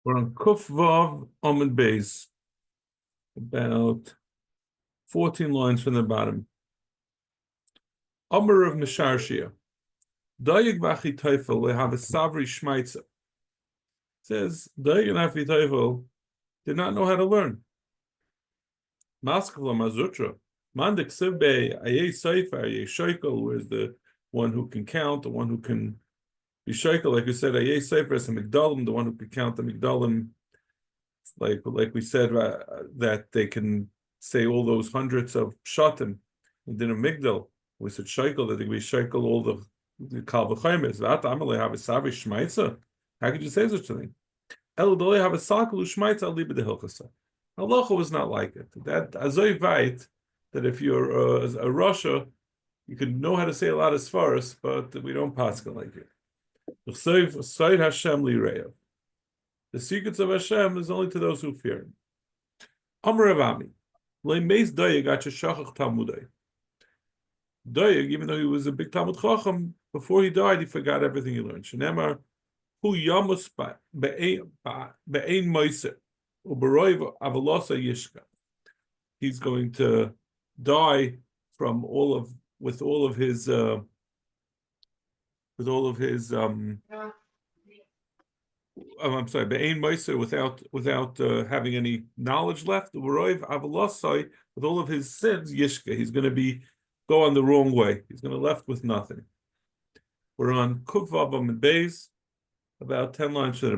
We're on Kuf Vav Amud Beis, about 14 lines from the bottom. Amr of Misharshia. Dayig Vachi Teufel, they have a Savri Shmeitza. Says, Dayig and Vachi Teufel did not know how to learn. Maskavla Mazutra. Mandik Sibbe, Aye Seifer, Aye Shoikel, where's the one who can count, the one who can be Shoikel, like we said, Aye Seifer is a Migdalim, the one who can count the Migdalim. Like we said, that they can say all those hundreds of shatim and then a migdal. We said sheikel, that they can be sheikel all the kal v'chaimes. That amalei have a savi shmeitza. How could you say such a thing? El dolei have a sakelu shmeitza ali b'dehilchasa. Halacha was not like it. That azoy vayit, that if you're a Russia, you can know how to say a lot of svaros, but we don't paskin like it. L'chsev Hashem lireyav. The secrets of Hashem is only to those who fear Him. Amar Avami, le'meis Dayeg shachach Talmudai. Dayeg, even though he was a big Talmud Chacham, before he died, he forgot everything he learned. Shenemar, hu yamus be'ein moiser, u'beroiv avalosa yishka. He's going to die from with all of his I'm sorry, Be'ein Meiser, without having any knowledge left, with all of his sins, Yishka, he's going to go on the wrong way. He's going to left with nothing. We're on Kuf Vav Amud Beis, about 10 lines from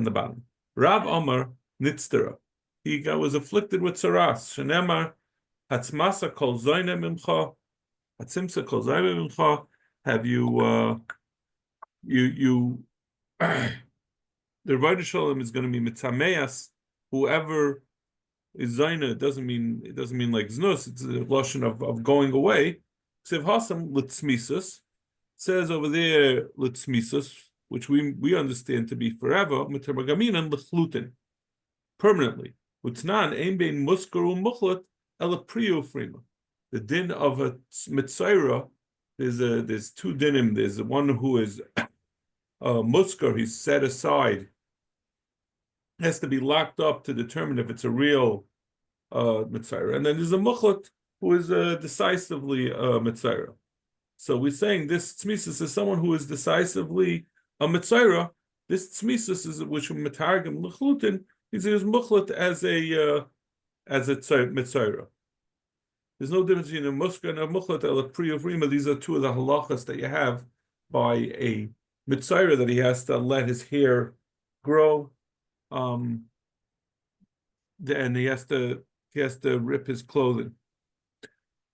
the bottom. Rav Amar Nitztera. He was afflicted with saras. Shenemar Hatzmasa Kol Zayne Mimcha, Hatzimsa Kol Zayne Mimcha. Have you the Avodah Shalom is going to be mitzameas. Whoever is zayna, it doesn't mean like znus. It's a lashon of going away. Ksiv hasam litzmisus says over there litzmisus, which we understand to be forever. Mitzargaminan lechlutin, permanently. Utznan ein bein muskaru muchlat ela priyu frima. The din of a mitzayra, there's two dinim. There's the one who is muskar, he's set aside, has to be locked up to determine if it's a real mitzayra. And then there's a muchlat who is decisively mitzayra. So we're saying this tzmisus is someone who is decisively a mitzayra. This tzmisus is which metargim lechlutin. He's muchlat as a mitzayra. There's no difference between a muskar and a muchlat el priya vrima. These are two of the halachas that you have by a mitzayra, that he has to let his hair grow, and he has to rip his clothing.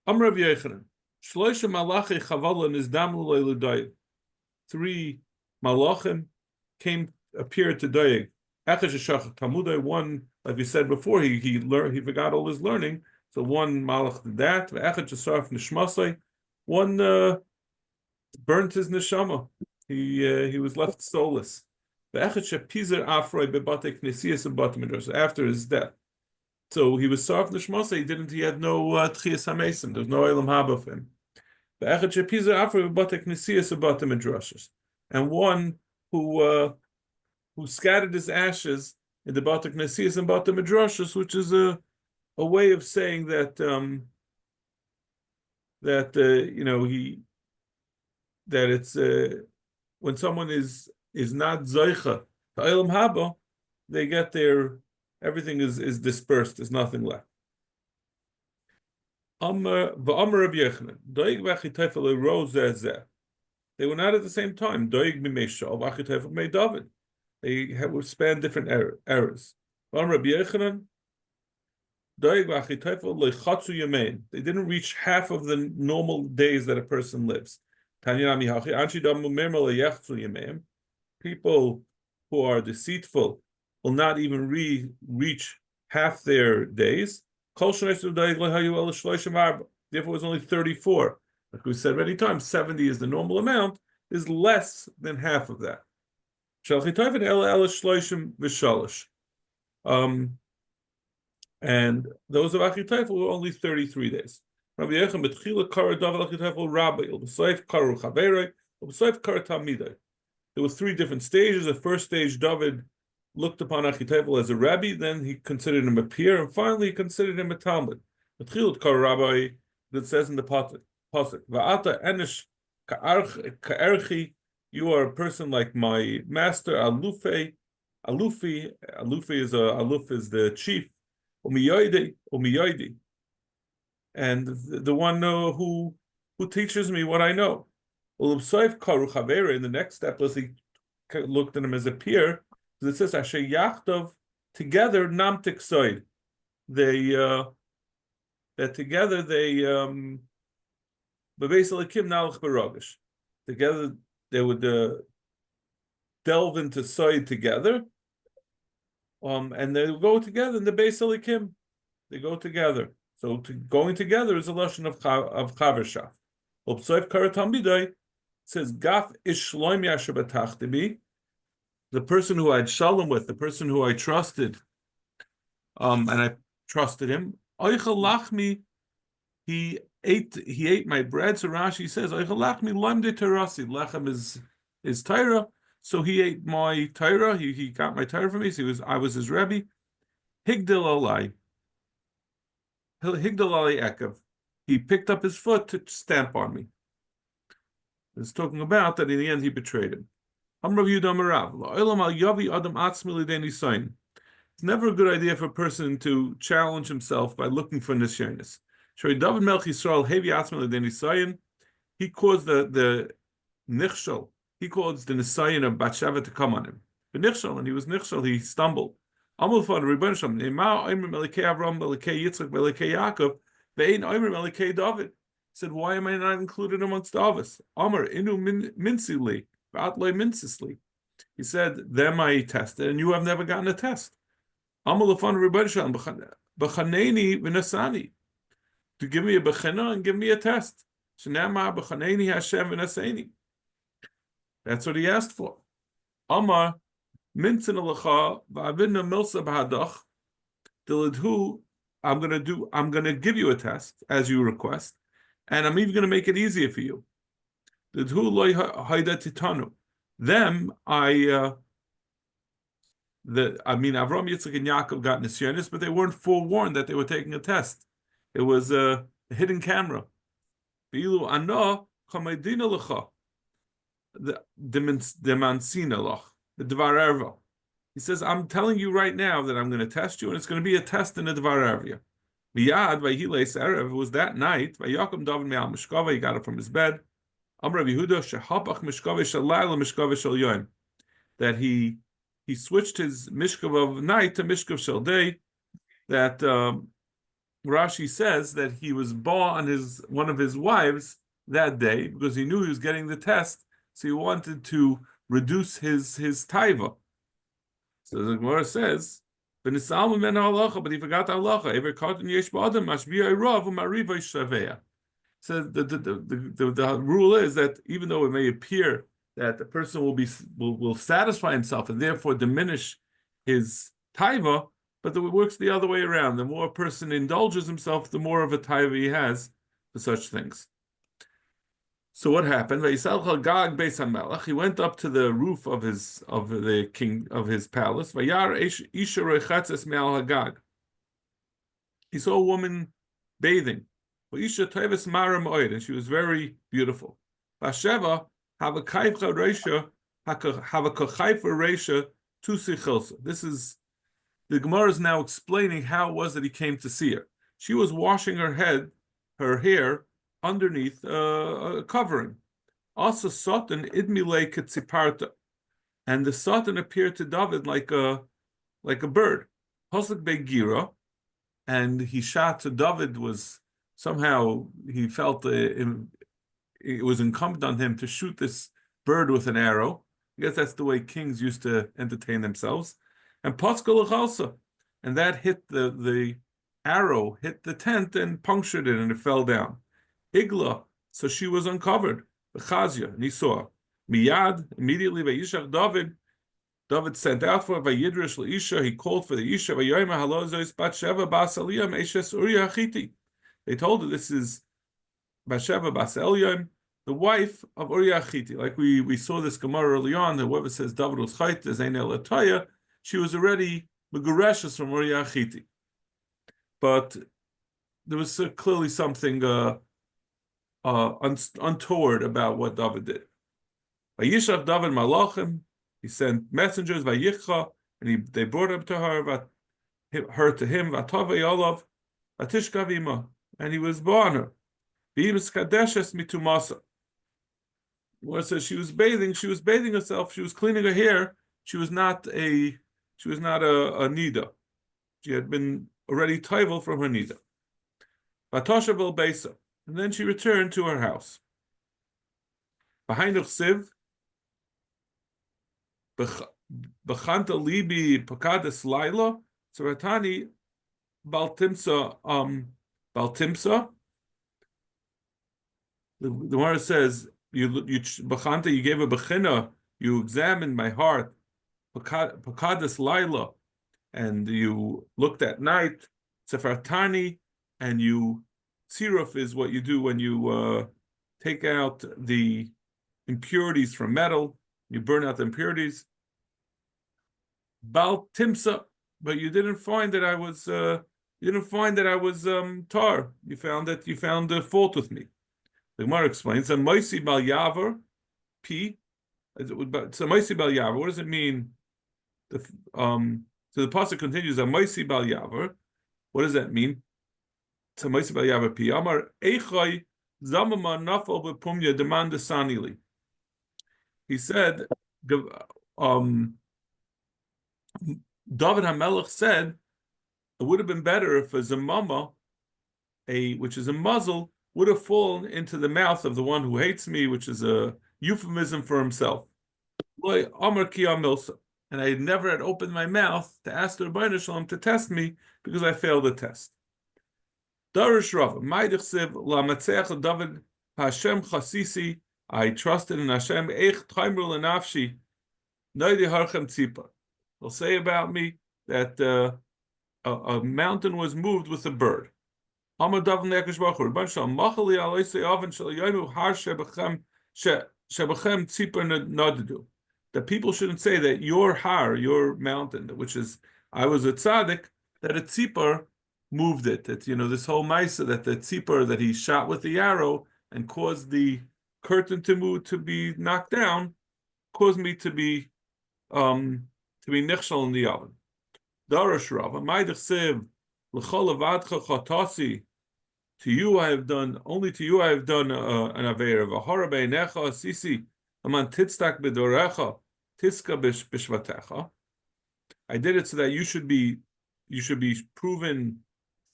Amar Rav Yochanan, Shloisha malachi chavala nizdamlu le'ledayeg. 3 malachim appeared to Dayeg. Echad sheshachach Talmudai. One, like we said before, he forgot all his learning. So one malach did that. Echad shesarf nishmasai. One burnt his neshama. He was left soulless. After his death. So he was sarf nishmasa. He had no tchias hamesim. There's no elam haba for him. And one who scattered his ashes in the batek nesiyas and batem midrashas, which is a way of saying that that it's when someone is not zoicha to elam haba, they get everything is dispersed. There's nothing left. V'amar Rabbi Yochanan, Doeg v'Achitofel rose as they were not at the same time. Doeg b'mei Shaul, v'Achitofel b'mei David. They would span different eras. V'amar Rabbi Yochanan, Doeg v'Achitofel lechatzu yamein. They didn't reach half of the normal days that a person lives. People who are deceitful will not even reach half their days. Therefore, it was only 34. Like we said many times, 70 is the normal amount, is less than half of that. And those of Achitofel were only 33 days. There were 3 different stages. The first stage, David looked upon Achitevel as a rabbi, then he considered him a peer, and finally he considered him a talmud. Rabbi, that says in the pasuk, "Va'ata enish ka'erchi," you are a person like my master, alufi. Aluf is the chief, umiyoidi, and the one who teaches me what I know. In the next step, was he looked at him as a peer. It says Asher Yachtov, together Namtik Soid. They that together they together they would delve into Soid together. And they go together in the Beis Elikim. They go together. So going together is a lesson of Chavershaft. Upsoif Karatamidai says Gaf Ishloim Yasher B'Tachtibi, the person who I had shalom with, the person who I trusted, and I trusted him. Oichel Lachmi, he ate my bread. So Rashi says Oichel Lachmi Lamde Terasi. Lechem is Torah. So he ate my Torah. He got my Torah from me. So I was his Rebbe. Higdil Alai Ekev. He picked up his foot to stamp on me. It's talking about that in the end he betrayed him. It's never a good idea for a person to challenge himself by looking for nisyonis. He caused the nichshol. He caused the nisayon of Batsheva to come on him. The nichshol, and he was nichshol, he stumbled. David said, why am I not included amongst Avos? Amar inu minsili, v'atloi minsisli. He said, them I tested, and you have never gotten a test. Amar lefan Rebbeinu Shalom, b'chaneni v'nasani. To give me a bechana and give me a test. Shenamar b'chaneni Hashem v'nasani. That's what he asked for. Amar minsin alacha v'avinna milsa b'hadach dilidhu. I'm gonna give you a test as you request, and I'm even gonna make it easier for you. Dilidhu loy haida titanu. Them Avram, Yitzchak, and Yaakov got nisyonis, but they weren't forewarned that they were taking a test. It was a hidden camera. V'ilu ano chameidina lecha the mansina lach the dvar erva. He says, I'm telling you right now that I'm going to test you, and it's going to be a test in the Dvar Erva. Miyad vayhiles erev, it was that night. Vayakom David me'al mishkava, he got it from his bed. Amar Yehuda shehapach mishkava shel laila mishkava shel yom, that he switched his mishkav of night to mishkav shel day. That Rashi says that he was bar on one of his wives that day because he knew he was getting the test, so he wanted to reduce his taiva. So the Gemara says, but he forgot the halacha. So the rule is that even though it may appear that the person will satisfy himself and therefore diminish his taiva, but it works the other way around. The more a person indulges himself, the more of a taiva he has for such things. So what happened? He went up to the roof of the king of his palace. He saw a woman bathing. And she was very beautiful. This is the Gemara is now explaining how it was that he came to see her. She was washing her hair underneath a covering. Also, Satan idmile ketziparta, and the Satan appeared to David like a bird. Posuk begira, and he shot to David. Was somehow he felt it was incumbent on him to shoot this bird with an arrow. I guess that's the way kings used to entertain themselves. And Paskal Chalsa, and that hit the arrow hit the tent and punctured it, and it fell down. Igla, so she was uncovered. Chazia, and he saw. Miyad, immediately, Vayishach David sent out for Vayidrish Isha, he called for the Isha, Vayoyma Halozois Batsheva Bas Eliyam Eshes Uriah Chiti. They told her this is Batsheva Bas Eliyam, the wife of Uriah Chiti. Like we saw this Gemara early on, that whoever says David was Chait, there's Ein El Ataya, she was already Megureshes from Uriah Chiti. But there was clearly something untoward about what David did. Vayishav David Malachim, he sent messengers, Vayicha, and they brought him to her to him, Vatava Yolav, Vatishka Vima, and he was born her. V'im Kadeshes Mitumasa. Where it says she was bathing herself, she was cleaning her hair, she was not a nida. She had been already toivel from her nida. Vatosha Bel Beisa, and then she returned to her house. Behind her siv, Bechanta Libi Pakades Laila, Saratani Baltimsa Baltimsa. The Gemara says, Bechanta, you gave a bechina, you examined my heart, Pakades Laila, and you looked at night, Sefartani, and you, Siruf is what you do when you take out the impurities from metal, you burn out the impurities. Bal Timsa, but you didn't find that I was tar. You found a fault with me. The Gemara explains, a Moisi Bal Yavar, P. So Moisi Bal Yavar, what does it mean? So the pasuk continues, a Moisi Bal Yavar. What does that mean? So Moisi Bal Yavar P. Amar Eichai Zamama Nafal Bepumya Demand Sanili. He said, David HaMelech said, it would have been better if a zamama, which is a muzzle, would have fallen into the mouth of the one who hates me, which is a euphemism for himself. And I never had opened my mouth to ask the Rebbeinu Shalom to test me because I failed the test. Darish Rav, Maidich Lamatzeach David Hashem Chasisi, I trusted in Hashem. Eich Taimru Lenafshi, Noidi Harchem Tzipa. They'll say about me that a mountain was moved with a bird. The people shouldn't say that your har, your mountain, which is, I was a tzaddik, that a tzipar moved it. That, this whole maisa, that the tzipar that he shot with the arrow and caused the curtain to move, to be knocked down, caused me to be nichshal in the oven. Darash Rav, Maidach Siv, L'chol Avadcha Chatasi. To you I have done, only to you I have done an aver. V'hara beinecha sisi, aman titztak b'dorecha, titzka b'shvatecha. I did it so that you should be proven,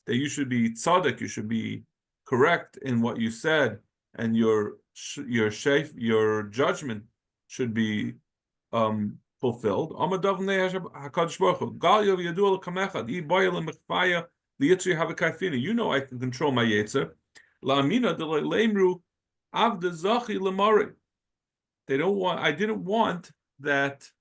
that you should be tzaddik, you should be correct in what you said, and your judgment should be fulfilled. You know I can control my yetzer. They don't want. I didn't want that.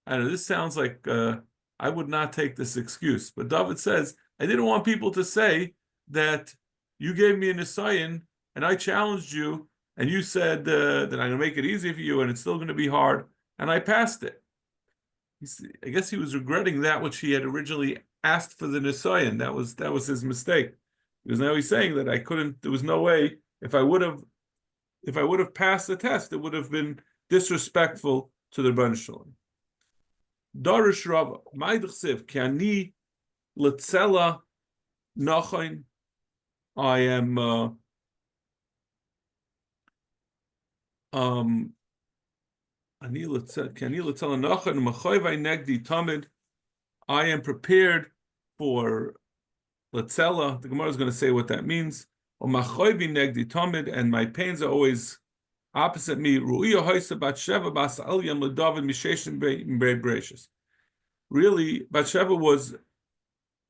I know this sounds like I would not take this excuse, but David says I didn't want people to say that you gave me a nisayon and I challenged you and you said that I'm going to make it easy for you and it's still going to be hard and I passed it. I guess he was regretting that which he had originally asked for the nisayon. That was his mistake. Because now he's saying that I couldn't. There was no way. If I would have passed the test, it would have been disrespectful to the Rebbeinu Shalom. Darish Rava, Maidchsev, Kiani Letzela Nachain. I am I am prepared for Letzela. The Gemara is going to say what that means. And my pains are always opposite me. Really, Bathsheba was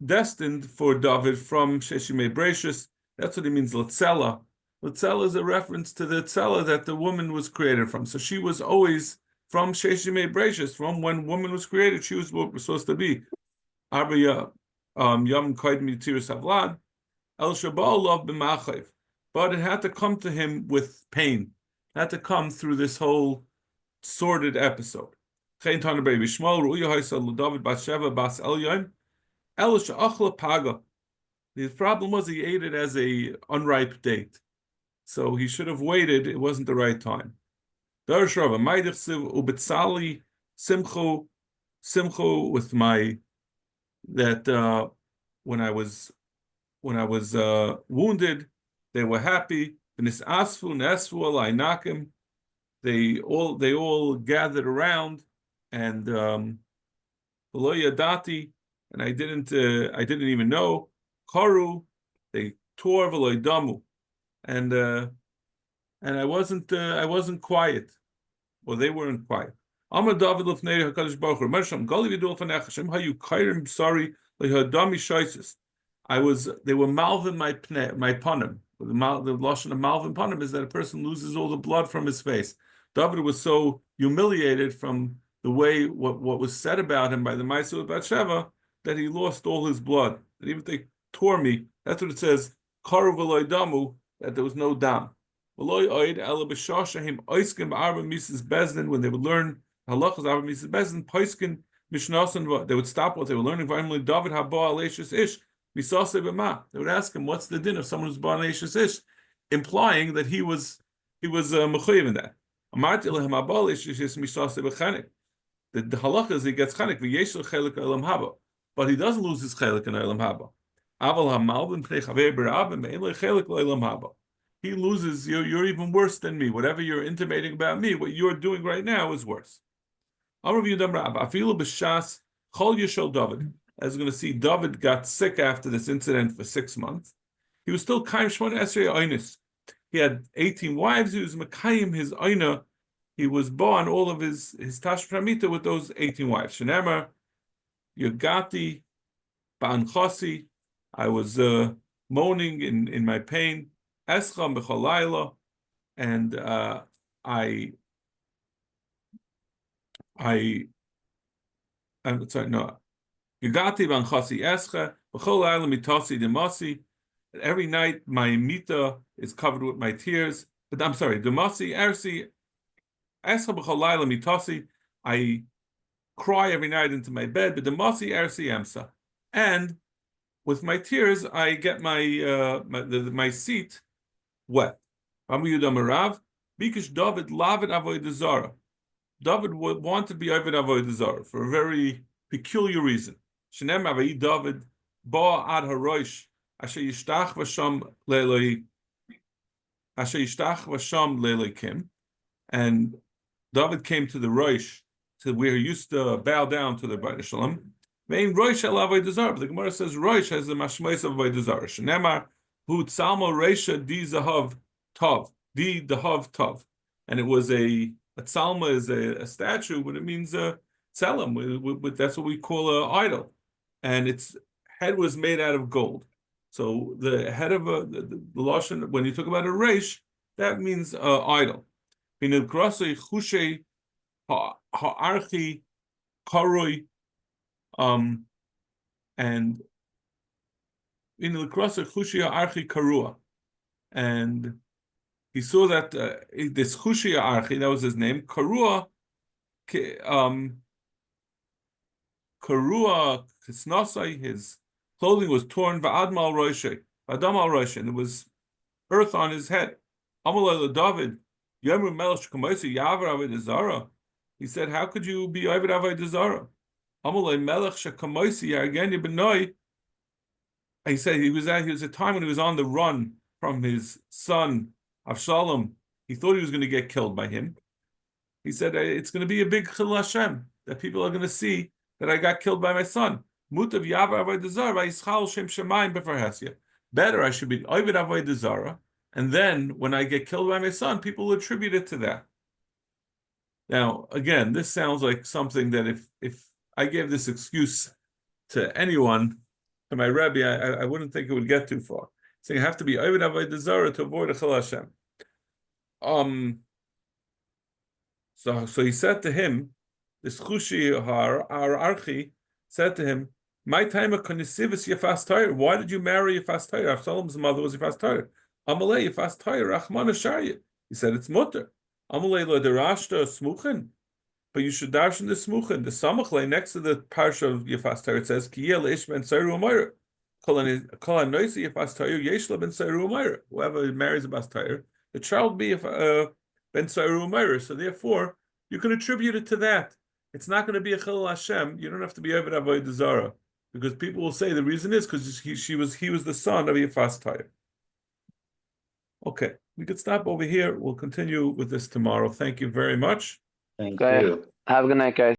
destined for David from Sheshimei Brachus. That's what it means, Letzela. Letzela is a reference to the tzela that the woman was created from. So she was always from Sheshimei Brachus, from when woman was created, she was what was supposed to be. Arba Yom Koid Mitiris Havlad, El Shabal Love B'Machav. But it had to come to him with pain. It had to come through this whole sordid episode. Chein Tana B'Rei B'Shmuel Ru'ya Haisa L'David Bathsheba Bas Elyon El She'achla Paga. The problem was he ate it as a unripe date, so he should have waited. It wasn't the right time. Darsh Rava Ma'idich Ubetzali Simcho with my that when I was wounded, they were happy. V'nisasfu nesfu alai nakim. They all gathered around, and v'lo yadati, and I didn't even know. Karu, they tore v'lo damu, and I wasn't quiet, or they weren't quiet. Amar David l'fnei Hakadosh Baruch Hu, Mersham Gali v'du l'fanech Hashem hayu kairim sorry lehadami shaisis. They were malvin my panim. The lashon of malvin panim is that a person loses all the blood from his face. David was so humiliated from the way what was said about him by the Ma'aseh of Bathsheba that he lost all his blood. That even if they tore me, that's what it says. Karu v'loy damu, that there was no dam. V'loy oid ela b'shashahim oiskim b'arba mises bezdin, when they would learn halachas arba mises bezdin poiskin mishnasan, they would stop what they were learning. V'imli David haba aleishus ish. They would ask him, "What's the din of someone who's born Eishes Ish?" Implying that he was mechuyev in that. The halacha is he gets chanik v'yeshel chelik olam haba, but he doesn't lose his chelik in olam haba. He loses. You're even worse than me. Whatever you're intimating about me, what you're doing right now is worse. As we're going to see, David got sick after this incident for 6 months. He was still Kaim Shmona Esrei Einis. He had 18 wives. He was Mekayim his Eina. He was born all of his Tash Pramita with those 18 wives. Shenemar, Yogati, Ba'anchosi. I was moaning in my pain. Escha Mechalayla. And I'm sorry, no. Yugati banchasi escha b'chol ayla mitasi demasi. Every night my mita is covered with my tears. But I'm sorry, demasi ersi escha b'chol ayla mitasi. I cry every night into my bed. But demasi ersi emsa, and with my tears I get my seat wet. Amu Yudamarav because David lavid avodah zara. David would want to be avoid avodah zara for a very peculiar reason. Shenem Avayi David ba ad harosh asher yishtach v'sham le'elokim, and David came to the Rosh, to where he used to bow down to the Beit Shalom. Vein Rosh el avodah zara, but the Gemara says Rosh has the mashmos of avodah zara. Shenemar hu tzalmo reisha di zahav tov di dahav tov, and it was a tzalma is a statue, but it means tzelem. That's what we call an idol. And its head was made out of gold. So the head of the lashon, when you talk about a reish, that means idol. And and he saw that this Chushi Archi, that was his name, Karua Kisnasai, his clothing was torn, Adam al Rosh, and there was earth on his head. Amalei David, Yomru Melech Kamosi Yavar Avodah Zara. He said, "How could you be Avodah Avodah Zara?" Amalei Melech Shekamosi Yargeni Benoi. He said he was a time when he was on the run from his son Avshalom. He thought he was going to get killed by him. He said, "It's going to be a big Chil Hashem, that people are going to see that I got killed by my son. Mutav Yavar Avodah Zara Yischal Shem Shemayim B'Farhasya. Better I should be Avodah Avodah Zara, and then when I get killed by my son, people will attribute it to that." Now, again, this sounds like something that if I gave this excuse to anyone, to my Rebbe, I wouldn't think it would get too far. So you have to be Avodah Avodah Zara to avoid a Chil Hashem. So he said to him, this Chushi Archi said to him, "My time of Konisivis Yefas Torah. Why did you marry Yefas Torah? Avshalom's mother was Yefas Torah. Amalei Yefas Torah Rachman Asharya." He said, "It's mutter." Amalei lo derashta smuchin. But you should darshan the smucha and the samachle next to the parsha of Yefas Torah. It says Kiyel ish ben Sairu Umayra. Kol noisi Yefas Torah yeshla ben Sairu Umayra. Whoever marries a bas Torah, the child will be ben Sairu Umayra. So therefore, you can attribute it to that. It's not going to be a Chilul Hashem. You don't have to be Eved Avodah Zarah, because people will say the reason is because he was the son of Yefas Torah. Okay, we could stop over here. We'll continue with this tomorrow. Thank you very much. Thank you. Have a good night, guys.